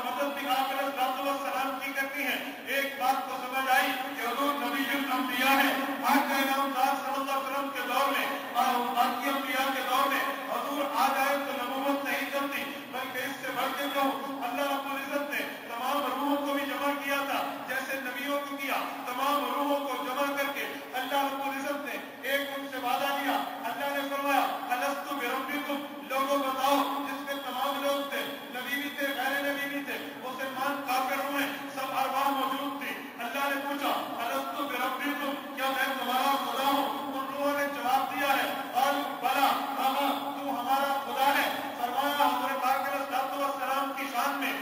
مدد بھی آپ علیہ السلام کی کرتی ہیں. ایک بات تو سمجھ آئی کہ حضور نبی الانبیاء ہے. آقا انعامدار صلی اللہ علیہ وسلم کے دور میں اور باقی انبیاء کے دور میں حضور آ جائے تو نبوت نہیں چلتی، بلکہ اس سے بڑھ کے کہوں اللہ رب العزت نے تمام روحوں کو بھی جمع کیا تھا جیسے نبیوں کو کیا. تمام روحوں کو جمع کر کے اللہ رب العزت نے ایک ان سے وعدہ لیا. اللہ نے فرمایا الست بربکم، لوگوں بتاؤ جس میں تمام لوگ تھے، نبی بھی تھے، غیر نبی بھی تھے، مسلمان کافر ہوئے، سب ارواح موجود تھی. اللہ نے پوچھا الست بربکم، کیا میں تمہارا خدا ہوں؟ ان لوگوں نے جواب دیا ہے اور بلا ہاں تو ہمارا خدا ہے. فرمایا حضرت پاک علیہ السلام کی شان میں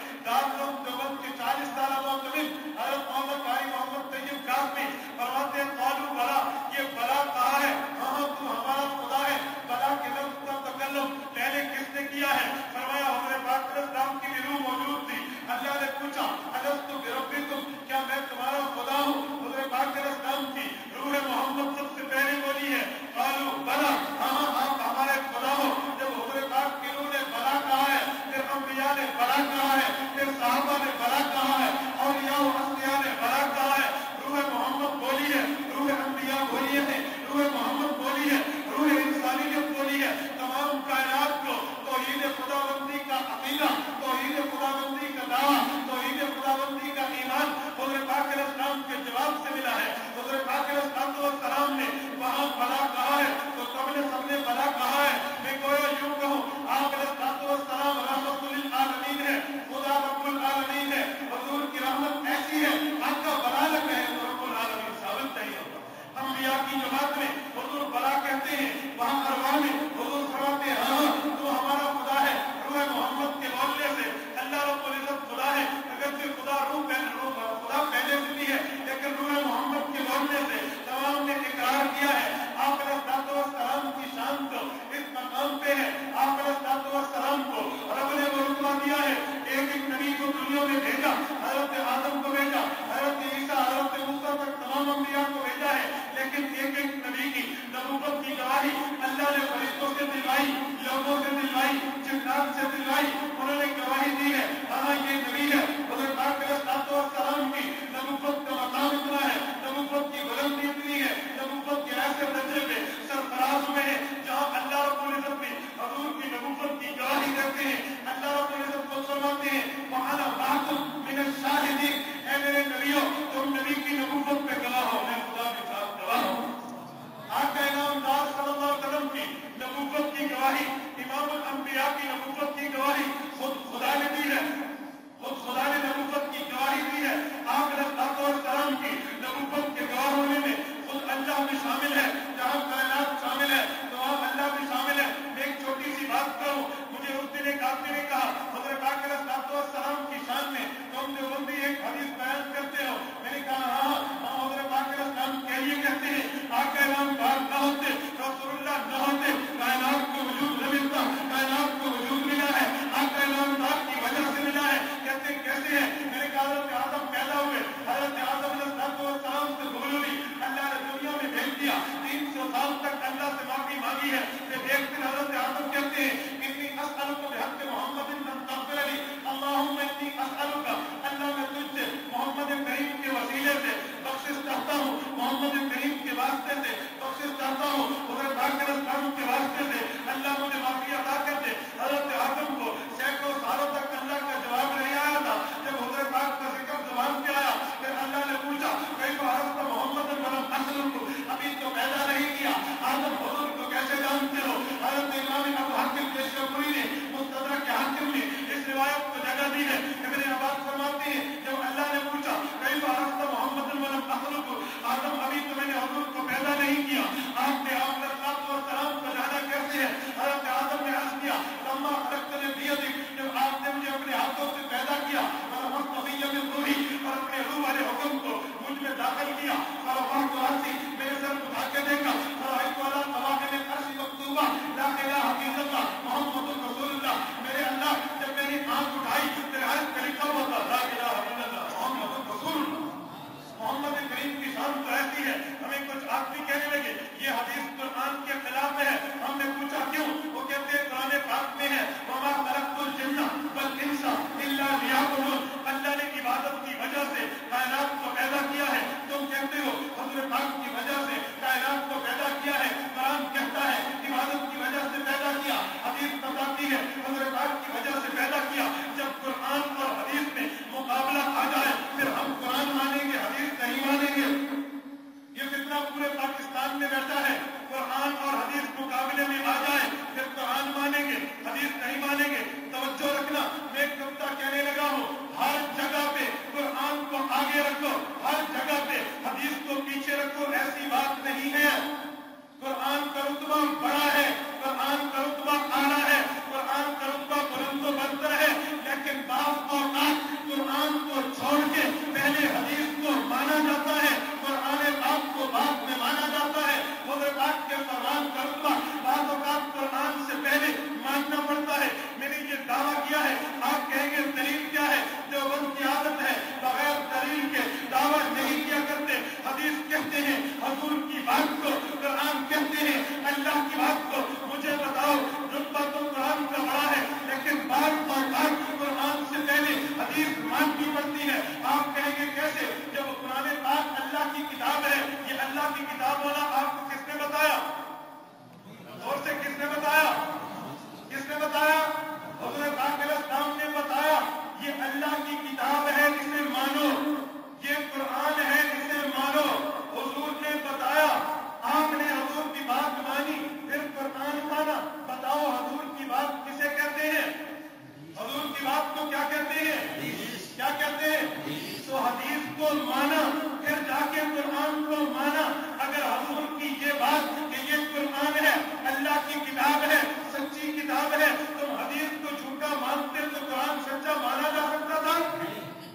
की किताब वाला आपको किसने बताया? और से किसने बताया? किसने बताया? हुज़ूर पाक अलैहिस्सलाम ने बताया। ये अल्लाह की किताब है, इसे मानो। ये कुरान है, इसे मानो। हुज़ूर ने बताया, आपने हुज़ूर की बात मानी, फिर कुरान माना। बताओ हुज़ूर की बात किसे कहते हैं? हुज़ूर की बात को क्या कहते हैं? क्या कहते हैं? तो हदीस को माना, फिर जाके कुरान को माना। अगर हुज़ूर की ये बात कि ये कुरान है, अल्लाह की किताब है, सच्ची किताब है, तुम हदीस को झूठा मानते तो कुरान सच्चा माना जा सकता था?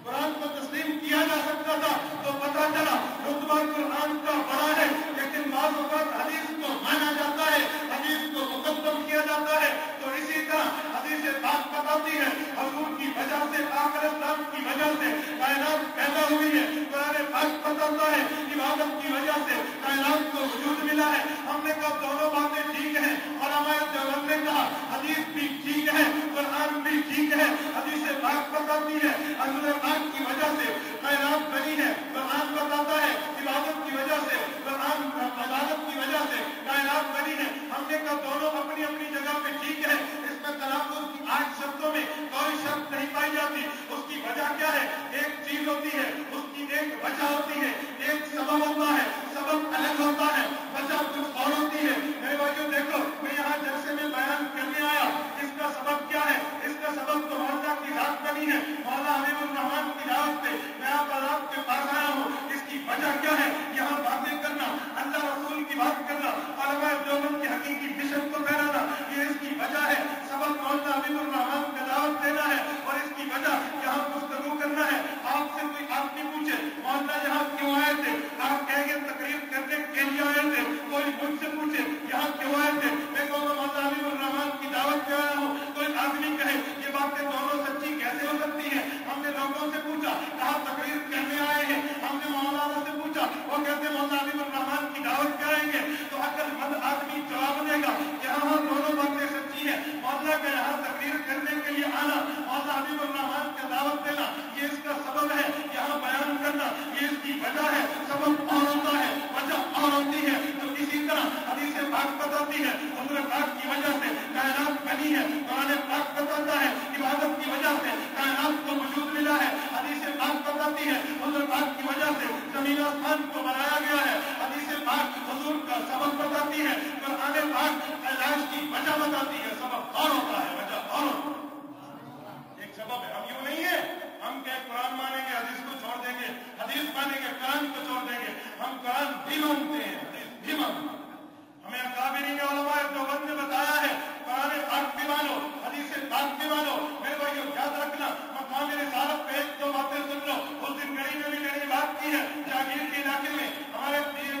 कुरान को तस्लीम किया जा सकता था? तो पता चला रुतबा कुरान का बड़ा है, लेकिन बाज़ औक़ात हदीस को माना जाता है, हदीस को मुक़द्दम किया जाता है। तो इसी तरह हदीस पाक बताती है हुज़ूर की वजह से, पाक अलैहिस्सलाम की वजह से कायनात पैदा हुई है। कुरान पाक बताता है इबादत की वजह से कायनात को वजूद मिला है। हमने कहा दोनों बातें ठीक हैं। उलमाए देवबंद ने कहा हदीस भी ठीक है, कुरान भी ठीक है। हदीस पाक बताती है हुज़ूर पाक की वजह से कायनात बनी है। कुरान बताता है इबादत की वजह से, कुरान इबादत की वजह से कायनात बनी है। हमने कहा दोनों अपनी अपनी जगह पे ठीक है। इसमें तनाकुज़ की 8 शर्तों में कोई शर्त नहीं पाई जाती। उसकी वजह क्या है? एक चीज होती है, उसकी एक वजह होती है, एक सबब होता है, सबब अलग होता है, वजह कुछ और होती है। मेरे भाइयों देखो, मैं यहाँ जलसे में बयान करने आया, इसका सबब क्या है? इसका सबब तो मौला की रात बनी है। मौला हबीबुर रहमान की दावत पे मैं आप के पास आया हूँ। इसकी वजह क्या है? यहाँ बातें करना, अल्लाह रसूल की बात करना, उलमाए देवबंद की हकीकी मिशन को फैलाना, ये इसकी वजह है। सबब मौला हबीबुर रहमान का दावत देना है और इसकी वजह यहाँ गुफ्तगू करना है। आपसे कोई आप नहीं पूछे मौला यहाँ क्यों आए थे, आप कहेंगे तकरीर करने के लिए आए थे। कोई मुझसे पूछे यहाँ क्यों आए थे, मैं कहूँगा मौला हबीबुर रहमान की दावत पे आया हूँ। कोई आदमी कहे ये बातें दोनों सच्ची कैसे हो सकती है? हमने लोगों से पूछा, कहा तकरीर करने आए हैं। हमने मौलाना से पूछा, वो कहते मौला हबीबुर रहमान की दावत पे आएंगे। तो अक्लमंद आदमी जवाब देगा यहाँ दोनों बातें सच्ची है। मौला का यहाँ तकरीर करने के लिए आना, मौला हबीबुर रहमान का दावत देना, ये इसका सबब है। यहाँ बयान करना, ये इसकी वजह है। सबब और होता है, वजह और होती है। तो इसी तरह हदीस पाक बताती है हुज़ूर पाक की वजह से कायनात बनी है। कुरान पाक बताता है इबादत की वजह से कायनात को वजूद मिला है। हदीस पाक बताती है हुज़ूर पाक की वजह से ज़मीन आसमान को बनाया गया है। हदीस पाक हुज़ूर का सबब बताती है। कुरान पाक इलाज की वजह बताती है। सबब और होता है, वजह और एक सबब है। हम यूं नहीं है हम क्या कुरान मानेंगे, हदीस को छोड़ देंगे, हदीस मानेंगे, कुरान को छोड़ देंगे। हम कुरान भी मानते हैं, हदीस भी मानते हैं। हमें अकाबिरीन उलमाए देवबंद ने बताया है कुरान पाक भी मानो, हदीस पाक भी मानो। मेरे भाइयों याद रखना, मकाम रिसालत पे एक दो बातें सुन लो। उस दिन कड़ी ने भी कड़ी बात की है। जागीर के इलाके में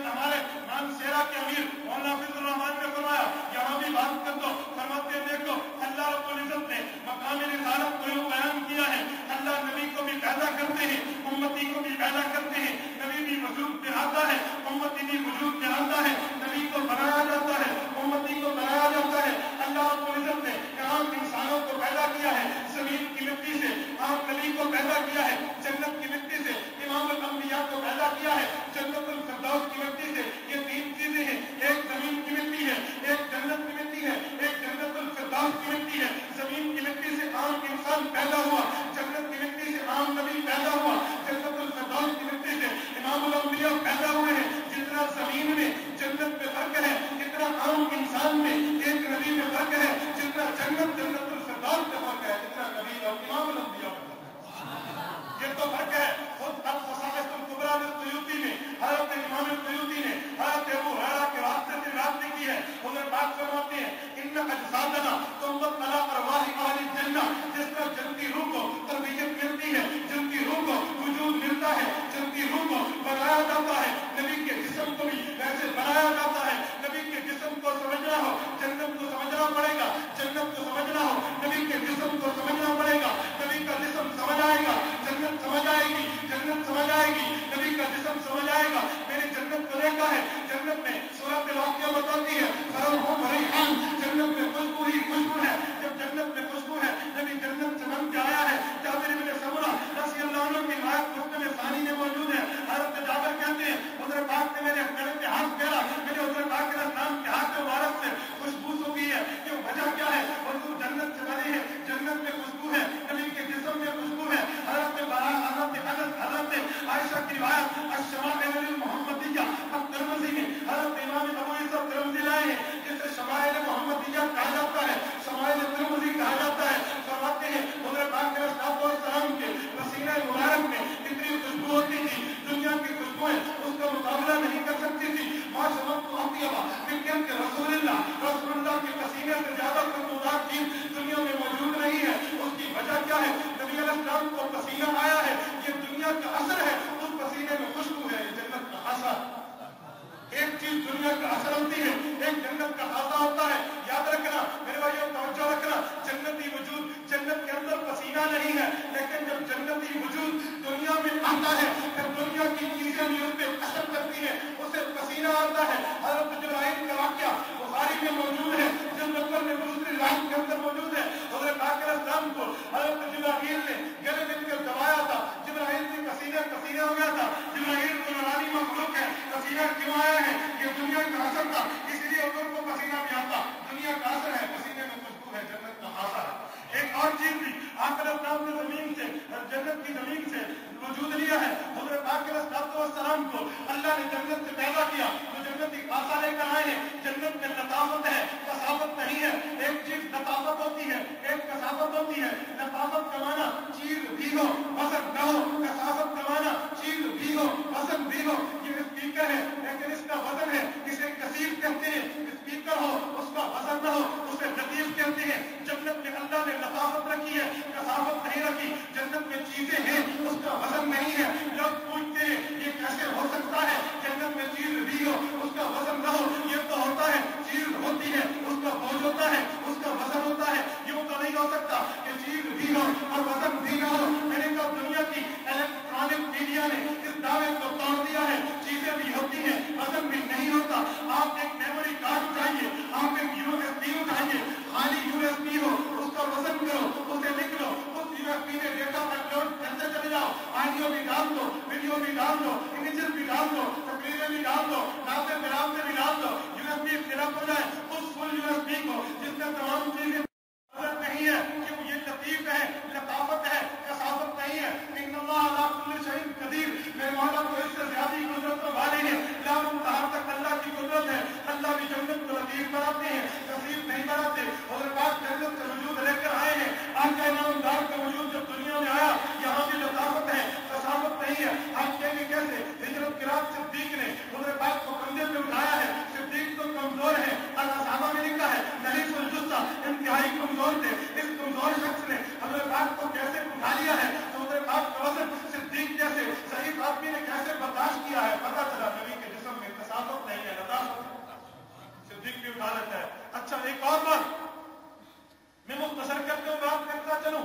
हमारे मानसेरा के अमीर मौलाना हफीजुर रहमान ने फरमाया यहाँ भी बात कर दो। फरमाते हैं देखो अल्लाह रब्बुल इज्जत ने मकाम रिसालत को यूं बयान किया है, अल्लाह नबी को भी पैदा करते हैं, उम्मती को भी पैदा करते हैं। नबी भी वजूद में आता है, उम्मती भी वजूद में आता है। नबी को बनाया जाता है, उम्मती को बनाया जाता है। अल्लाह रब्बुल इज्जत ने तमाम इंसानों को पैदा किया है ज़मीन की मिट्टी से, आप नबी को पैदा किया है जन्नत की मिट्टी से, इमामुल अंबिया को पैदा किया है जन्नतुल फिरदौस की मिट्टी से। ये 3 चीजें हैं, एक जमीन की मिट्टी है, एक जन्नत की मिट्टी है, एक जन्नतुल फिरदौस की मिट्टी है। जमीन की मिट्टी से आम इंसान पैदा हुआ, जन्नत की मिट्टी से आम नबी पैदा हुआ, जन्नतुल फिरदौस की मिट्टी से इमामुल अंबिया पैदा हुए हैं। जितना जमीन में जन्नत में फर्क है, जितना आम इंसान में एक नबी में फर्क है, जितना जन्नतुल फिरदौस में फर्क है, जितना नबी और इमामुल अंबिया में ये तो फर्क है। खुद अल-फ़साइल कुबरा में सयूती ने, हज़रत इमाम सयूती ने हज़रत अबू हुरैरा के वास्ते से बात की है। हुज़ूर पाक फरमाते हैं इन्ना अजसादना तुम्बत अला अरवाहि अहली जन्नह। जिस तरह जन्नती रूह को तरबियत मिलती है, जन्नती रूह को वजूद मिलता है, जन्नती रूह को बनाया जाता है, नबी के जिस्म को भी वैसे बनाया जाता है। नबी के जिस्म को समझना हो, जन्नत को समझना पड़ेगा। जन्नत को समझना हो پسینے پسینے ہو گیا تھا. جبرائیل تو نورانی مخلوق ہے, پسینہ کیوں آیا ہے؟ یہ دنیا کا اثر تھا, اس لیے حضور کو پسینہ بھی آتا. دنیا کا اثر ہے, پسینے میں خوشبو ہے, جنت کا خاصا ہے. ایک اور چیز بھی, آقا علیہ السلام نے زمین سے, جنت کی زمین سے وجود لیا ہے. حضرت پاک علیہ السلام کو اللہ نے جنت سے پیدا کیا, تو جنت کی خاصا لے کر آئے ہیں. جنت میں لطافت ہے, کثافت نہیں ہے. ایک چیز لطافت ہوتی ہے, ایک کثافت ہوتی ہے. لطافت کا معنی چیز بھی ہو, وزن نہ ہو. کثافت کا معنی چیز بھی ہو, وزن بھی ہو. یہ اسپیکر ہے لیکن اس کا وزن ہے, اسے کثیر کہتے ہیں. اسپیکر ہو, اس کا وزن نہ ہو, اسے لطیف کہتے ہیں. جنت میں اللہ نے لطافت رکھی ہے, کثافت نہیں رکھی. جنت میں چیزیں ہیں, اس کا وزن نہیں ہے. لوگ پوچھتے ہیں یہ کیسے ہو سکتا ہے, جنت میں چیز بھی ہو, اس کا وزن نہ ہو. یہ تو ہوتا ہے, چیز ہوتی ہے, اس کا بوجھ ہوتا ہے, اس کا وزن ہوتا ہے. یوں تو نہیں ہو سکتا کہ چیز بھی ہو اور وزن بھی نہ ہو. میں نے کہا دنیا کی الیکٹرانک میڈیا نے اس دعوے کو توڑ دیا ہے. چیزیں بھی ہوتی ہیں, وزن بھی نہیں ہوتا. آپ ایک میموری کارڈ اٹھائیے, آپ ایک USB اٹھائیے, خالی USB ہو, اس کا وزن کرو, اسے لکھ لو. اس USB میں ڈیٹا اپلوڈ کرتے چلے جاؤ. آڈیو بھی ڈال دو, ویڈیو بھی ڈال دو, امیجز بھی ڈال دو, تصویریں بھی ڈال دو, ناطے پیغام سے بھی ڈال دو. USB فلپ ہو جائے. اس فل USB کو جس میں تمام چیزیں نہیں ہے, کیوں یہ لطیف ہے, لطافت ہے, کثافت نہیں ہے. ان اللہ علی کل شیء قدیر, میرے مولا کو اس سے زیادہ قدرت والے ہیں. لا منتہا تک اللہ کی قدرت ہے. اللہ بھی جنت کو لطیف بناتے ہیں, کثیر نہیں بناتے. اور پاک جنت کا وجود لے کر آئے ہیں. آقا نامدار کا وجود جب دنیا میں آیا, یہاں بھی لطافت ہے, کثافت نہیں ہے. آپ کہیں گے کیسے؟ ہجرت کے رات صدیق نے حضرت پاک کو کندھے پہ اٹھایا ہے. صدیق تو کمزور ہے, صحابہ میں لکھا ہے نحیف الجثہ, انتہائی کمزور تھے. اس کمزور شخص نے حضرت پاک کو کیسے اٹھا لیا ہے؟ تو حضرت پاک کا وزن صدیق جیسے ضعیف آدمی نے کیسے برداشت کیا ہے؟ پتا چلا نبی کے جسم میں کثافت نہیں ہے, لطافت. صدیق بھی اٹھا لیتا ہے. اچھا ایک اور بات میں مختصر کر کے بات کرتا چلوں.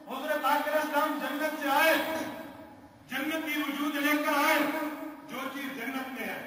حضرت پاک علیہ السلام جنت سے آئے, جنت کی وجود لے کر آئے. جو چیز جنت میں ہے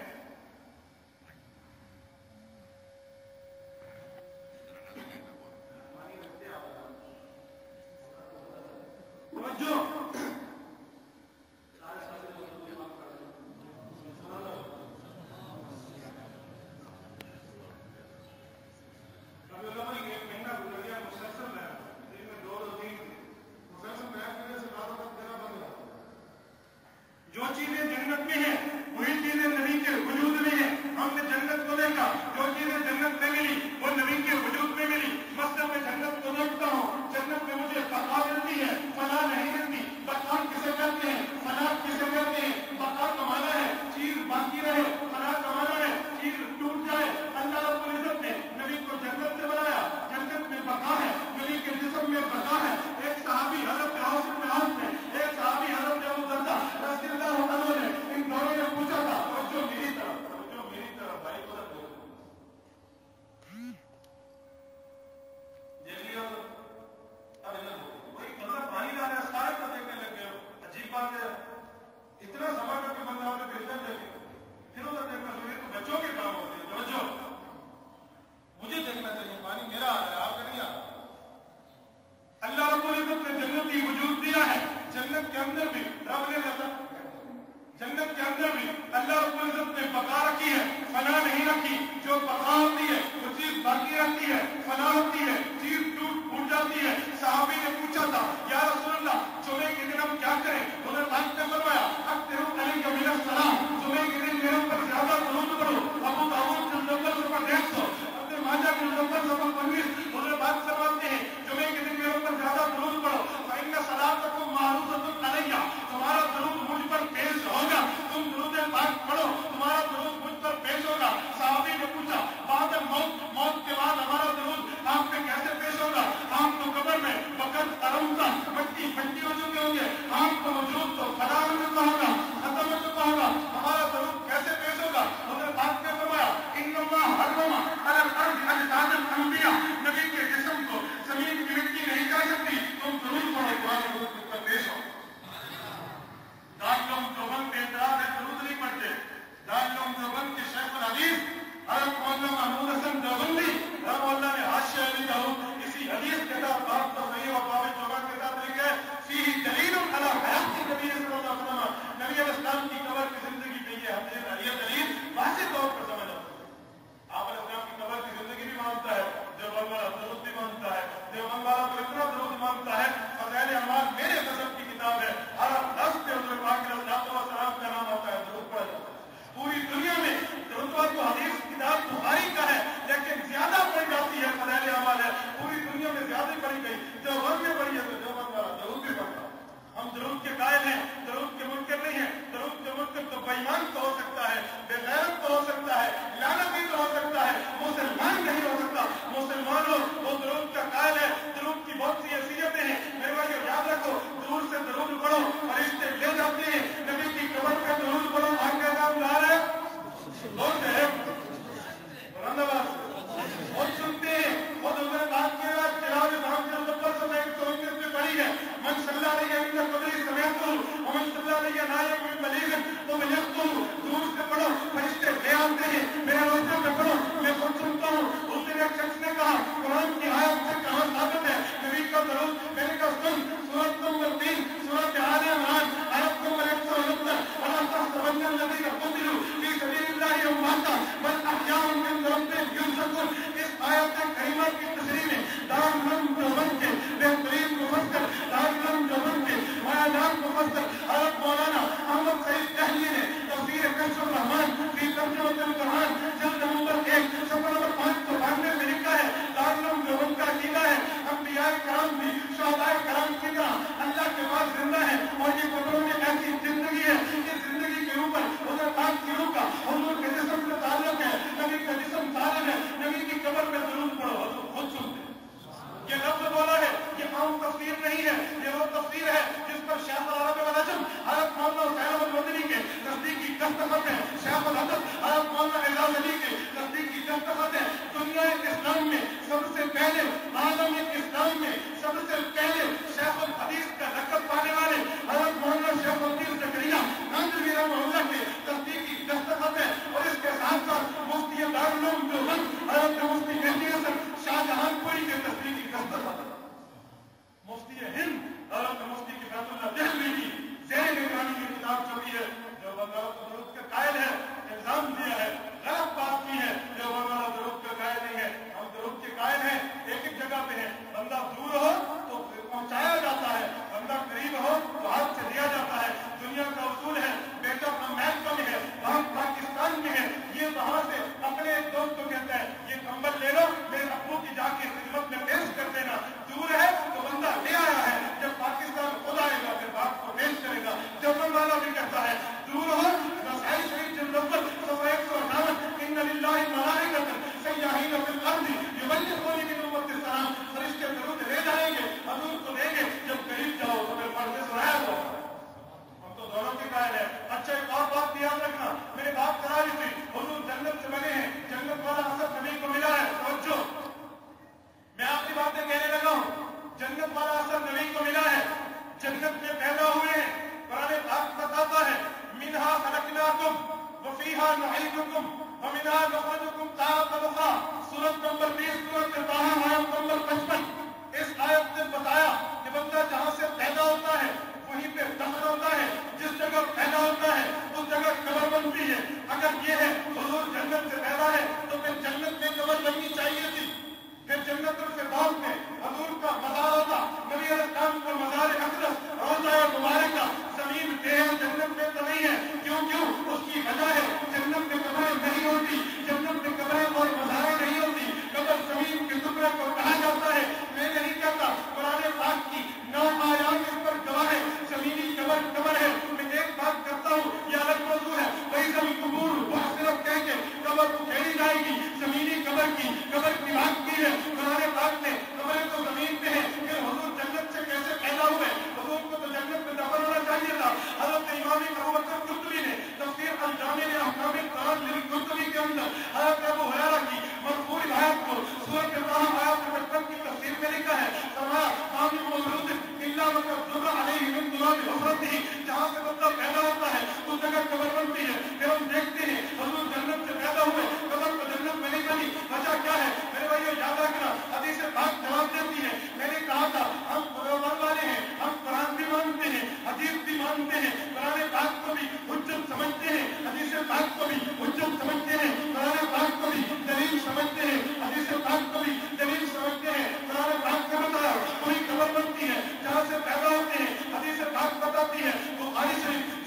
جو چیزیں جنت میں ہیں وہی چیزیں نبی کے وجود میں ہیں. ہم نے جنت کو دیکھا, جو چیزیں جنت میں ملی وہ نبی کے وجود میں ملی. مثلا میں جنت کو دیکھتا ہوں, جنت میں مجھے بقا ملتی ہے, فنا نہیں ملتی. بقا کسے کہتے ہیں, فنا کسے کہتے ہیں؟ بقا کا معنی ہے چیز باقی رہے, فنا کا معنی ہے چیز ٹوٹ جائے. اللہ رب العزت نے نبی کو جنت سے بنایا, جنت میں بقا ہے, نبی کے جسم میں بقا ہے. ایک صحابی حضرت عوف بن عاص نے, ایک صحابی حضرت ابو درداء رضی اللہ عنہ نے, ان دونوں نے پوچھا تھا جو میری طرف بھائی کو رکھ دو دیکھ لیا. اب وہی بندہ پانی لا رہا ہے, سارے کو دیکھنے لگ گئے. عجیب بات ہے, اتنا سفر کر کے بندہ آپ نے بہتر دیکھے, پھر ادھر دیکھنا چاہیے. تو بچوں کے کام ہوتے ہیں, بچوں مجھے دیکھنا چاہیے, پانی میرا آ رہا ہے, آپ کا نہیں آ رہا. اللہ رب العزت نے جنت کی وجود دیا ہے. جنت کے اندر بھی رب نے جنت کے اندر بھی اللہ رب العزت نے بقا رکھی ہے, فنا نہیں رکھی. جو بقا ہوتی ہے وہ چیز باقی رہتی ہے, فنا ہوتی ہے چیز ٹوٹ جاتی ہے. صحابی نے پوچھا تھا یا رسول اللہ جمعے کے دن ہم کیا کریں؟ حضرت پاک نے فرمایا اکثروا علیک من الصلاۃ, جمعے کے دن میرے اوپر زیادہ درود پڑھو. ابو داؤد کے نمبر 150, ابن ماجہ کے نمبر 25. حضرت پاک فرماتے ہیں جمعے کے دن میرے اوپر زیادہ درود پڑھو. فإن صلاتکم معروضۃ علیہ, تمہارا درود مجھ پر پیش ہوگا. تم درود پاک پڑھو, تمہارا درود مجھ پر پیش ہوگا. صحابی نے پوچھا بعد موت کے بعد ہمارا درود آپ پہ کیسے پیش ہوگا؟ آپ تو قبر میں وقت ارم کا مٹی के कायल हैं, दरूद के मुनकर नहीं है। दरूद के मुनकर तो बेईमान तो हो सकता है, बेगैरत तो हो सकता है, लानती तो हो सकता है, मुसलमान नहीं हो सकता। मुसलमान हो वो दरूद का कायल है। दरूद की बहुत सी हैसियतें हैं मेरे भाई, याद रखो। दूर से दरूद पढ़ो, फरिश्ते ले जाते हैं। नबी की कब्र पे दरूद पढ़ो, आगे नाम ला रहे बहुत है बहुत सुनते हैं। बहुत उन्होंने बात किया चिराग नाम से नंबर समय तो पड़ी है। मन सल्ला रही है इनका कबरी समय तो मन सल्ला रही है नायक में मलीगन तो मैं लिखता हूँ। दूर से पढ़ो, फरिश्ते ले आते हैं। मेरे रोजे में पढ़ो, मैं खुद सुनता हूँ। उस दिन एक शख्स ने कहा कुरान की आयत से कहाँ साबित है नबी का दरूद? मैंने कहा सुन, सूरत नंबर 3 सूरत आले इमरान आयत नंबर 169 वला तहसबन्न الذين قتلوا في سبيل الله امواتا بل احياء عند ربهم يرزقون। इस आयत करीमा की तशरीह में दारुल देवबंद के बेहतरीन मुफस्सिर दारुल देवबंद के मौलाना मुफस्सिर हज़रत मौलाना अहमद सईद दहली ने तफसीर कश्फ रहमान फी तर्जुमतुल कुरान जल्द नंबर 1 सफा नंबर 592 में लिखा है दारुल देवबंद का अकीदा है अंबिया कराम भी शहदाए कराम की तरह अल्लाह के पास जिंदा है और ये कब्रों में ऐसी जिंदगी है कि जिंदगी के ऊपर उधर पाक की रूह का हुजूर के जिस्म से ताल्लुक है। नबी का जिस्म सालिम है। नबी की कब्र में दरूद पढ़ो, हुजूर खुद सुनते। ये लफ्ज़ बोला है, ये आम तफसीर नहीं है, ये वो तफसीर है जिस पर शेख अल-अरब वल अजम हज़रत मौलाना हुसैन अल-मदनी के नज़दीकी दस्तखत है। शेख अल-हदीस हज़रत मौलाना एजाज अली के नज़दीकी दस्तखत है। दुनिया इस्लाम में सबसे पहले, आलम इस्लाम में सबसे पहले शेख अल-हदीस का लक़ब पाने वाले हज़रत मौलाना शेख अल-हदीस ज़करिया नांदवी रहमतुल्लाह के नज़दीकी दस्तखत है। और इसके साथ साथ मुफ्ती दारुल उलूम देवबंद हज़रत मुफ्ती मेहदी हसन शाहजहानपुरी के नज़दीकी दस्तखत है। मुफ्ती हिंद हज़रत मुफ्ती किफ़ायतुल्लाह दहलवी की ज़ेर निगरानी की किताब छपी है। देवबंद दरूद का कायल है, इल्जाम दिया है, गलत बात की है। देवबंद दरूद का कायल नहीं है, हम दरूद के कायल हैं। एक एक जगह पे है, बंदा दूर हो तो पहुंचाया जाता है, बंदा करीब हो तो हाथ से दिया जाता है। दुनिया का उसूल है, बेटा अमेरिका में है, वहाँ पाकिस्तान में है, ये वहाँ से अपने दोस्त को कहता है ये कंबल ले लो, मेरे अब्बू की जाके खिदमत में पेश कर देना। दूर है तो बंदा ले आया है, जब पाकिस्तान खुद आएगा फिर बाप को पेश करेगा। देवबंद वाला भी कहता है दूर हो, रसाई शरीफ जिल्द अव्वल सफ़ा 158 इन्ना लिल्लाहि मलाइकतन सय्याहीन फिल अर्दी युबल्लिगूनी मिन उम्मति सलाम। फरिश्ते दरूद ले जाएंगे, हुजूर को देंगे, जब करीब जाओ तो फिर पढ़ के सुनाया दो। हम तो दोनों के कायल है। अच्छा एक और बात याद रखना, मैंने बात करा दी थी, हुजूर जन्नत से बने हैं, जन्नत वाला असर नबी को मिला है। समझो, मैं आपकी बातें कहने लगा हूँ, जन्नत वाला असर नबी को मिला है, जन्नत में पैदा हुए हैं। कुरान पाक बताता है मिनहा खलकनाकुम व फीहा नुईदुकुम व मिनहा नुखरिजुकुम तारतन उखरा। सूरत नंबर 20 सूरत ताहा आयत नंबर 55। इस आयत ने बताया कि बंदा जहाँ से पैदा होता है वहीं पे दफन होता है, जिस जगह पैदा होता है उस जगह कब्र बनती है। अगर ये है हुजूर जन्नत से पैदा है तो फिर जन्नत में कब्र बननी चाहिए थी। फिर जन्नतुल फिरदौस में हुजूर का मज़ार होता, नबी अलैहिस्सलाम का मज़ार अक़दस रोज़ा मुबारक ज़मीन पे है, जन्नत में तो नहीं है। क्यों? उसकी वजह है जन्नत में कब्रें नहीं होती, जन्नत में कब्रें और मज़ारें नहीं होती। कब्र ज़मीन के टुकड़े को कहा जाता है। मैं नहीं कहता, कुरान पाक की 9 आयात इस पर गवाह है, ज़मीनी कब्र है। मैं एक बात करता हूँ, ये अलग मौजू है। वही ज़मीन कबूर वहाँ सिर्फ कह के कब्र उखेड़ी जाएगी, ज़मीनी कब्र की बात की है। कुरान पाक में कब्रें तो ज़मीन पे है, फिर हुजूर जन्नत से कैसे पैदा हुए? हुजूर को तो जन्नत में दफन होना चाहिए था। हज़रत इमाम अबू बकर कुर्तुबी ने तफसीर अल-जामी में अहकाम कुरान लिल कुर्तुबी के अंदर हज़रत अबू हुरैरा की मरफू रिवायत को सूरत ताहा आयत 55 की तफसीर में लिखा है, समा मामी मौजूद इल्ला वक़द ज़ुर्रा अलैहि मिन दुराबि हुफ़रतिही। जहाँ से बंदा पैदा होता है उस जगह कब्र बनती है। फिर हम देखते हैं हुजूर जन्नत से पैदा हुए, कब्र को जन्नत में नहीं बनी। वजह क्या है मेरे भाइयों? याद रखना, हदीस पाक जवाब देती है। मैंने कहा था हम कुरान वाले हैं, हम कुरान भी मानते हैं, हदीस भी मानते हैं, कुरान पाक को भी हुज्जत समझते हैं, हदीस पाक को भी हुज्जत समझते हैं, कुरान पाक को भी दलील समझते हैं, हदीस पाक को भी दलील समझते हैं। कुरान पाक से बताया कोई कब्र बनती है जहाँ से पैदा होते हैं, हदीस पाक बताती है बुखारी शरीफ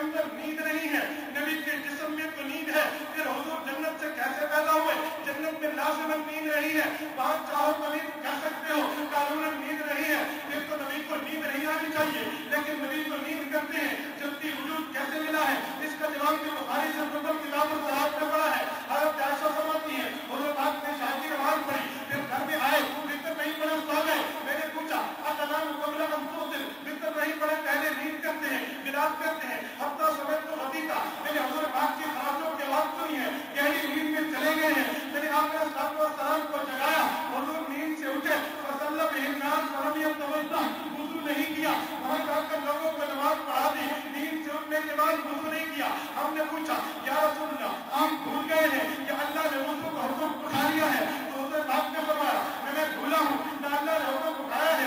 اندر نیند نہیں ہے, نبی کے جسم میں تو نیند ہے, پھر حضور جنت سے کیسے پیدا ہوئے؟ جنت میں لازماً نیند رہی ہے, وہاں چاہو تو نیند کر سکتے ہو, قانوناً نیند رہی ہے, پھر تو نبی کو نیند نہیں آنی چاہیے, لیکن نبی کو نیند کرتے ہیں. جبکہ وجود کیسے ملا ہے اس کا جواب بھی بخاری سے مطلب کتاب الصلاۃ میں پڑا ہے. حضرت عائشہ فرماتی ہے حضور پاک نے شاہ کی نماز پڑھی, پھر گھر میں آئے, فکر نہیں پڑے سو گئے. میں نے پوچھا اتنام قبل ان تؤذن, فکر نہیں پڑے پہلے نیند کرتے ہیں, بلاد کرتے ہیں. حتیٰ سمجھ تو حدیثہ, میں نے حضور پاک کی خراشوں کی آواز سنی ہے, گہری نیند میں چلے گئے ہیں. میں نے آپ نے صاحب السلام کو جگایا, حضور نیند سے اٹھے, فصل بہناس فرمیت توجہ, وضو نہیں کیا, وہاں جا کر لوگوں کو نماز پڑھا دی. نیند سے اٹھنے کے بعد وضو نہیں کیا. ہم نے پوچھا یا رسول اللہ آپ بھول گئے ہیں کہ اللہ نے وضو کو حکم اٹھا لیا ہے؟ تو حضرت آپ نے فرمایا میں بھولا ہوں نہ اللہ نے حکم اٹھایا ہے.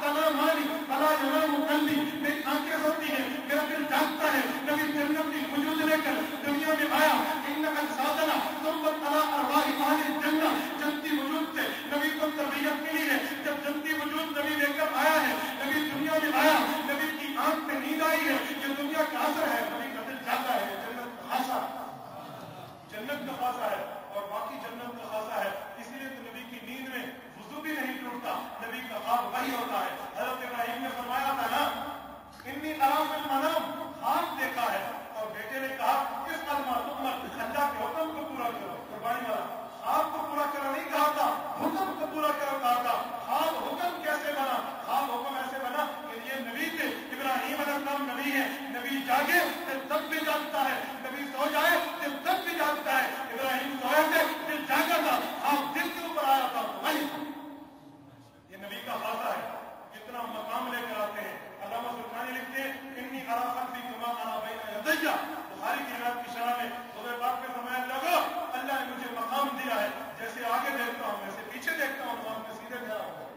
فلا ينام قلبی, میری آنکھیں سوتی ہیں, میرا دل جاگتا ہے. نبی جنت کی وجود لے کر دنیا میں آیا. سادنا ثم طلع ارواح اہل الجنہ, جنتی وجود سے نبی کو تربیت ملی ہے. جب جنتی وجود نبی لے کر آیا ہے, نبی دنیا میں آیا, نبی کی آنکھ میں نیند آئی ہے. یہ دنیا کا اثر ہے, نبی کا دل جاتا ہے. جنت کا خاصہ, جنت کا خاصہ ہے اور باقی جنت کا خاصہ ہے. اس لیے تو نبی کی نیند میں وضو بھی نہیں ٹوٹتا, نبی کا خواب وہی ہوتا ہے. حضرت ابراہیم نے فرمایا تھا نا انی ارا فی المنام, خواب دیکھا ہے. اور بیٹے نے کہا کس اللہ کے حکم کو پورا کرو. قربانی والا خواب کو پورا کرو نہیں کہا تھا, حکم کو پورا کرو کہا تھا. خواب حکم کیسے بنا؟ خواب حکم ایسے بنا کہ یہ نبی تھے, ابراہیم علیہ السلام نبی ہے. نبی جاگے پھر تب بھی جاگتا ہے, نبی سو جائے پھر تب بھی جاگتا ہے. ابراہیم سوئے تھے پھر جاگا تھا, خواب دل کے اوپر آیا تھا. وہی یہ نبی کا خاصہ ہے. کتنا مقام لے کر آتے ہیں. علامہ سلطانی لکھتے ہیں انی ارا قلبی کما ارا بین یدیہ, بخاری کی روایت کی شرح میں حضور پاک نے فرمایا لوگو اللہ نے مجھے مقام دیا ہے, جیسے آگے دیکھتا ہوں ویسے پیچھے دیکھتا ہوں, مقام میں سیدھے کھڑا ہوں.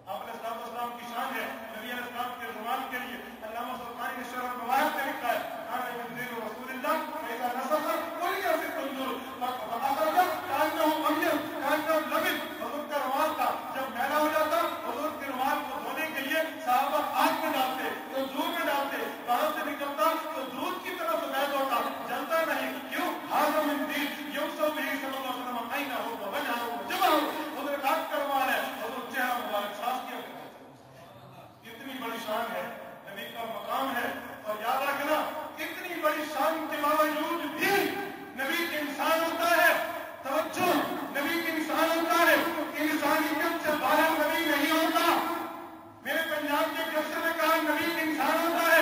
آپ علیہ السلام کی شان ہے. نبی علیہ السلام کے زمان کے لیے علامہ سلطانی نے شرح روایت میں لکھا ہے کان تنزیل رسول اللہ فاذا نسخ کوئی ایسے تنزل فاخرج کانه ابیض کانه لبن. حضور کا رومال تھا, جب میلا ہو جاتا حضور کے رومال کو دھونے کے لیے صحابہ آگ میں ڈالتے, تو دودھ میں ڈالتے, وہاں سے نکلتا تو دودھ کی طرف سفید ہوتا, جلتا نہیں. کیوں؟ حاضر من دین یوسف بھی صلی اللہ علیہ وسلم آئینہ ہوگا وجہ ہوگا جمع ہو. حضور پاک کا رومال ہے, حضور چہرہ مبارک صاف کیا کرتے. اتنی بڑی شان ہے, نبی کا مقام ہے. اور یاد رکھنا اتنی بڑی شان کے باوجود بھی نبی انسان ہوتا ہے. توجہ, نبی انسان ہوتا ہے, انسانیت سے باہر نبی نہیں ہوتا. میرے پنجاب کے جلسے میں کہا نبی انسان ہوتا ہے.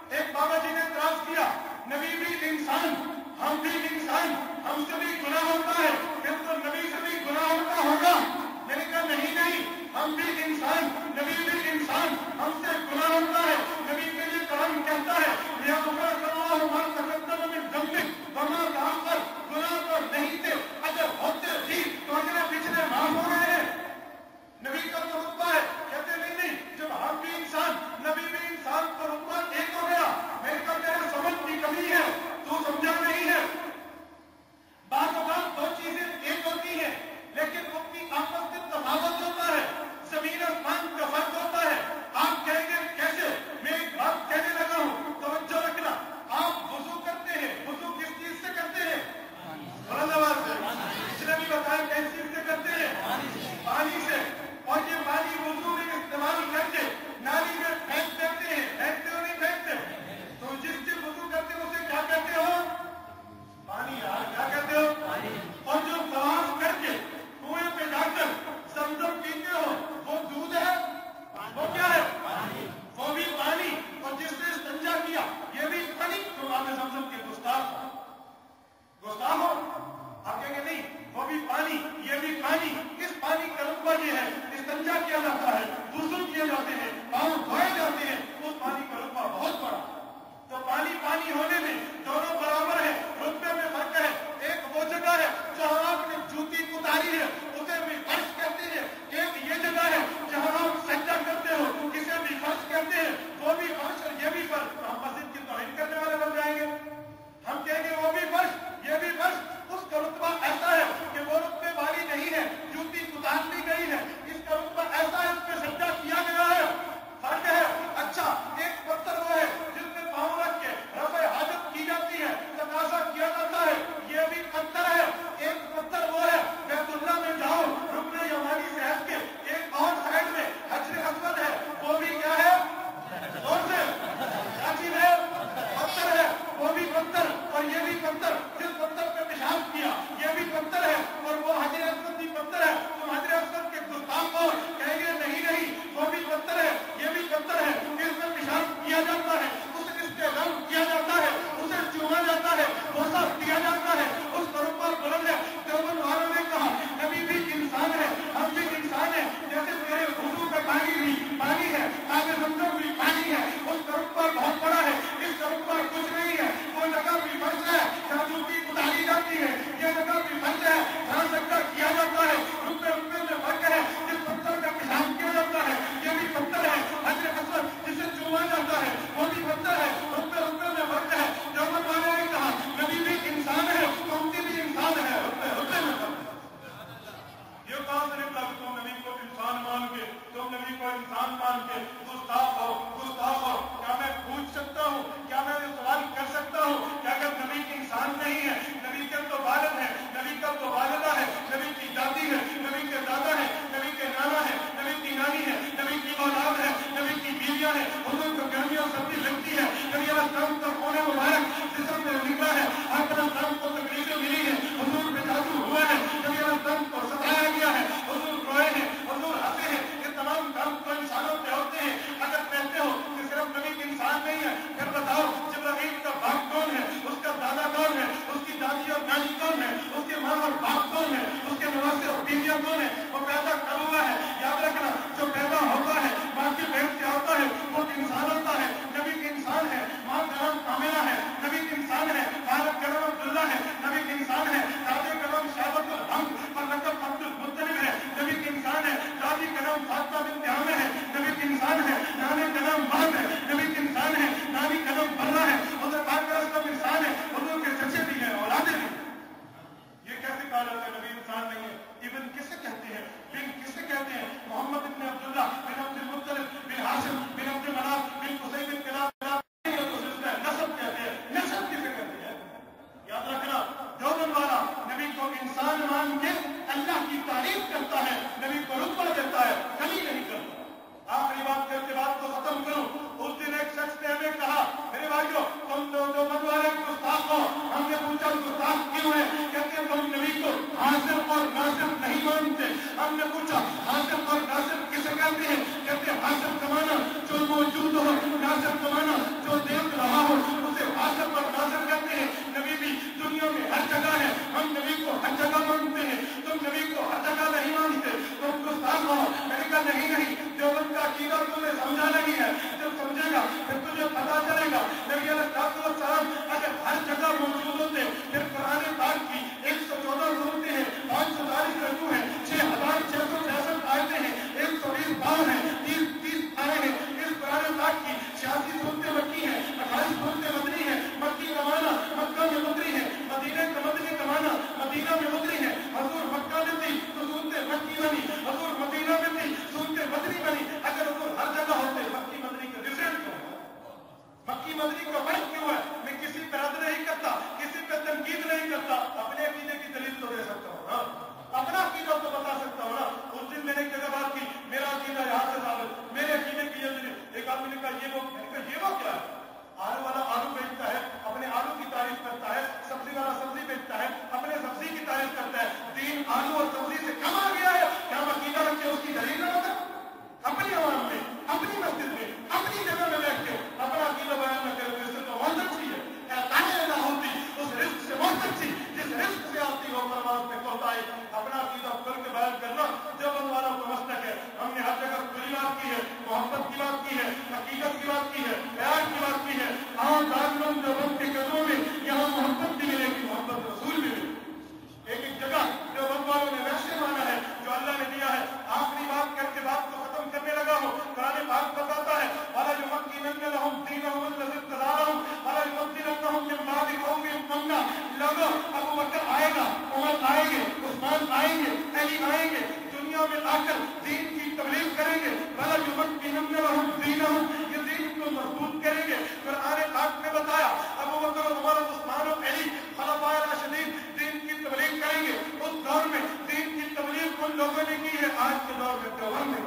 ایک بابا جی نے اعتراض کیا نبی بھی انسان, ہم بھی انسان, ہم سے بھی گناہ ہوتا ہے, پھر تو نبی سے بھی گناہ ہوتا ہوگا. میں نے کہا نہیں, ہم بھی انسان, نبی بھی انسان, ہم سے گناہ ہوتا ہے. نبی کے لیے قرآن کہتا ہے گناہ تو نہیں تھے, اگر ہوتے بھی تو اگلے پچھلے معاف ہو رہے ہیں. نبی کا تو رتبہ ہے. کہتے نہیں, جب ہم بھی انسان نبی بھی انسان تو رتبہ ایک ہو گیا. میں نے کہا تیرے سمجھ کی کمی ہے, تو سمجھا نہیں ہے. بعض اوقات دو چیزیں ایک ہوتی ہیں لیکن ان کی آپس میں تفاوت ہوتا ہے, زمین آسمان کا فرق ہوتا ہے. آپ کہیں گے کیسے؟ میں ایک بات کہنے لگا ہوں, توجہ رکھنا. آپ وضو کرتے ہیں, وضو کس چیز سے کرتے ہیں؟ بلند آواز سے. اس نے بھی بتایا کس چیز سے کرتے ہیں؟ پانی سے. اور یہ پانی وضو میں استعمال کر کے نالی میں پھینک دیتے ہیں, پھینکتے ہو نہیں پھینکتے؟ تو جس سے وضو کرتے ہیں اسے کیا کہتے ہو؟ پانی. یار کیا کہتے ہو؟ اور جو طواف کر کے کنویں پہ جا کر زمزم پیتے ہو وہ دودھ ہے, وہ کیا ہے؟ وہ بھی پانی. اور جس نے استنجا کیا یہ بھی پانی. تو آپ زمزم کے گستاخ ہو. آپ کہیں گے نہیں, وہ بھی پانی, یہ بھی پانی. اس پانی کا رتبہ یہ ہے, استنجا کیا جاتا ہے, وضو کیے جاتے ہیں, پاؤں دھوئے جاتے ہیں, اس پانی کا رتبہ بہت بڑا. تو پانی ہونے میں دونوں برابر ہے, رتبے میں فرق ہے. ایک وہ جگہ ہے جہاں آپ نے جوتی اتاری ہے, اسے بھی فرش کہتے ہیں. ایک یہ جگہ ہے جہاں آپ سجدہ کرتے ہو, اسے بھی فرش کہتے ہیں. وہ بھی فرش اور یہ بھی فرش. ہم مسجد کی توہین کرنے والے بن جائیں گے. ہم کہیں گے मदनी का फर्क क्यों है? मैं किसी पे रद्द नहीं करता, किसी पे तनकीद नहीं करता, अपने अकीदे की दलील तो दे सकता हूँ ना, अपना अकीदा तो बता सकता हूँ ना। उस दिन मैंने एक जगह बात की, मेरा अकीदा यहाँ से साबित, मेरे अकीदे की ये दलील। एक आदमी ने कहा ये वो क्या है? आलू वाला आलू बेचता है, अपने आलू की तारीफ करता है, सब्जी वाला सब्जी बेचता है, अपने सब्जी की तारीफ करता है। दीन आलू और सब्जी से कम आ गया है, क्या हम अकीदा रखे उसकी दलील न बता? अपनी आवाम में, अपनी मस्जिद में, अपनी जगह में बैठ के अपना अकीदा बयान न करे, इससे तो बहुत अच्छी है। ना होती उस रिस्क से बहुत अच्छी, जिस रिस्क से आती हो परवाज में पहुंचाई। अपना अकीदा खुल के बयान करना देवबंद वालों को मसलक है। हमने हर जगह खुली बात की है, मोहब्बत की बात की है, हकीकत की बात की है, प्यार की बात की है। आज दारुल देवबंद के कदमों में यहाँ मोहब्बत भी मिलेगी, मोहब्बत रसूल भी मिलेगी। एक एक जगह देवबंद वालों ने वैसे माना है जो अल्लाह ने दिया है। आखिरी बात करके बात को खत्म करने लगा हूँ। कुरान पाक बताता है वाला जो मक्की नंगे लहूं दीनहुम लज़िब तज़ारहुम वाला जो मक्की नंगहुम के बाद कौमी मंगा लगो। अबू बकर आएगा, उमर आएंगे, उस्मान आएंगे, अली आएंगे, दुनिया में आकर दीन की तबलीग करेंगे। वाला जो मक्की नंगे लहूं दीनहुम, ये दीन को मजबूत करेंगे। कुरान पाक ने बताया अबू बकर, उमर, उस्मान और अली खलाफाए राशिदीन दीन की तबलीग करेंगे। उस दौर में दीन की तबलीग उन लोगों ने की है, आज के दौर में देवबंद ने।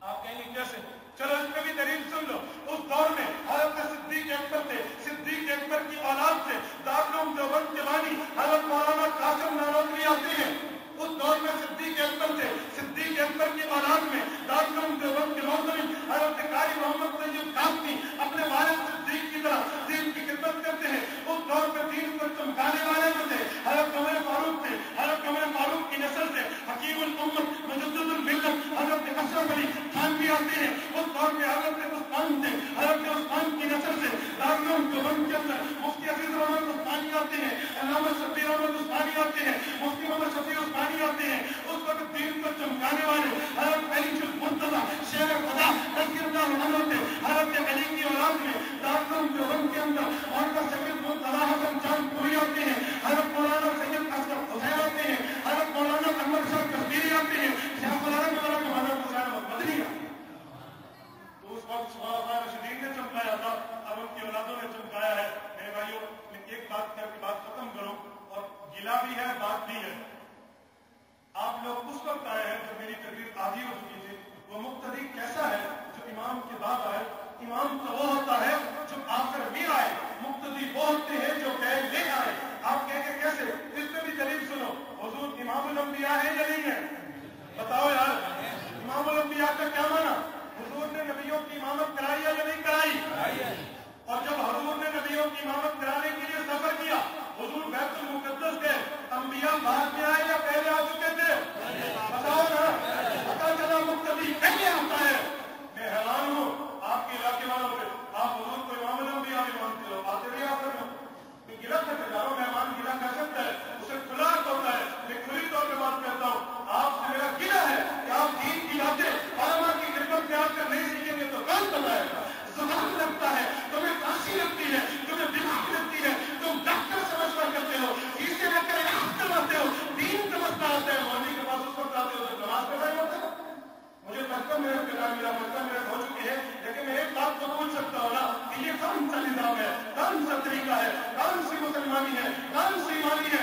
आप कहेंगे कैसे? चलो इसमें भी दलील सुन लो। उस दौर में हज़रत सिद्दीक अकबर थे, सिद्दीक अकबर की औलाद से दारुल देवबंद के बानी हज़रत मौलाना कासिम नानोतवी आते हैं। उस दौर में सिद्दीक अकबर थे, सिद्दीक अकबर की औलाद में दारुल देवबंद के मौलवी हज़रत कारी मोहम्मद तैयब कासमी अपने वालिद सिद्दीक की तरह दीन की खिदमत करते हैं। उस दौर में दीन को चमकाने वाले जो थे हज़रत उमर फारूक थे। हज़रत उमर फारूक की नस्ल से हकीमुल उम्मत मुजद्दिदुल मिल्लत हज़रत अशरफ अली खान भी आते हैं। उस दौर में हज़रत उस्मान थे, हज़रत उस्मान की नस्ल से दारुल देवबंद के अंदर मुफ्ती अजीज रहमान उस्मानी आते हैं, अल्लामा शफी रहमान उस्मानी आते हैं, मुफ्ती मोहम्मद शफी उस्मानी आते हैं। उस वक्त दीन को चमकाने वाले हज़रत अली मुर्तज़ा शेर खुदा रज़ियल्लाहु अन्हु थे। हज़रत अली की औलाद में दारुल देवबंद के अंदर मौलाना सैयद मुर्तज़ा हसन चांदपुरी आते हैं, हज़रत मौलाना सैयद असगर हुसैन आते हैं, हज़रत मौलाना अनवर शाह कश्मीरी आते हैं, शेख मौलाना हुसैन मदनी। तो उस वक्त खलाफाए राशिदीन ने चमकाया था, अब उनकी औलादों ने चमकाया है। मेरे भाइयों, मैं एक बात करके बात खत्म करूं, और गिला भी है, बात भी है। आप लोग उस वक्त आए हैं जब मेरी तकरीर आधी हो चुकी थी। वो मुक्तदी कैसा है जो इमाम के बाद आए? इमाम तो वो होता है जो आखिर में आए, मुक्तदी वो होते हैं जो पहले ले आए। आप कहेंगे कैसे? इसमें भी दलील सुनो। हुजूर इमामुल अंबिया है या नहीं है? बताओ यार, इमामुल अंबिया का क्या माना? हुजूर ने नबियों की इमामत कराई या नहीं कराई? और जब हुजूर ने नबियों की इमामत कराने के लिए सफर किया, हुजूर बैतुल मुक़द्दस गए, अंबिया बाद में आए या पहले आ चुके थे? बताओ ना, पता चला मुक्तदी पहले आता है। मैं हैरान हूँ आपके इलाके वालों पे, आप हुजूर को इमामुल अंबिया भी मानते हो, आते भी आप गिला करके जाओ। मेहमान गिला कर सकता है, उसे खुला होता है। मैं खुली तौर पर बात करता हूँ, आपसे मेरा गिला है कि आप दीन की बातें आलमा की खिदमत में आकर नहीं सीखेंगे तो कौन बताएगा? जुबान लगता है, तुम्हें फांसी लगती है, तुम्हें बीमारी लगती है, तुम डॉक्टर समझना करते हो, इसे लेकर इलाज करवाते हो, दीन समझना आता है, मौलवी के पास उस वक्त आते हो तो नमाज पढ़ाई होता है। मुझे 55 मिनट का मेरा 55 मिनट हो चुके हैं, लेकिन मैं एक बात तो पूछ सकता हूँ ना कि ये कौन सा निजाम है, कौन सा तरीका है, कौन सी मुसलमानी है, कौन सी ईमानी है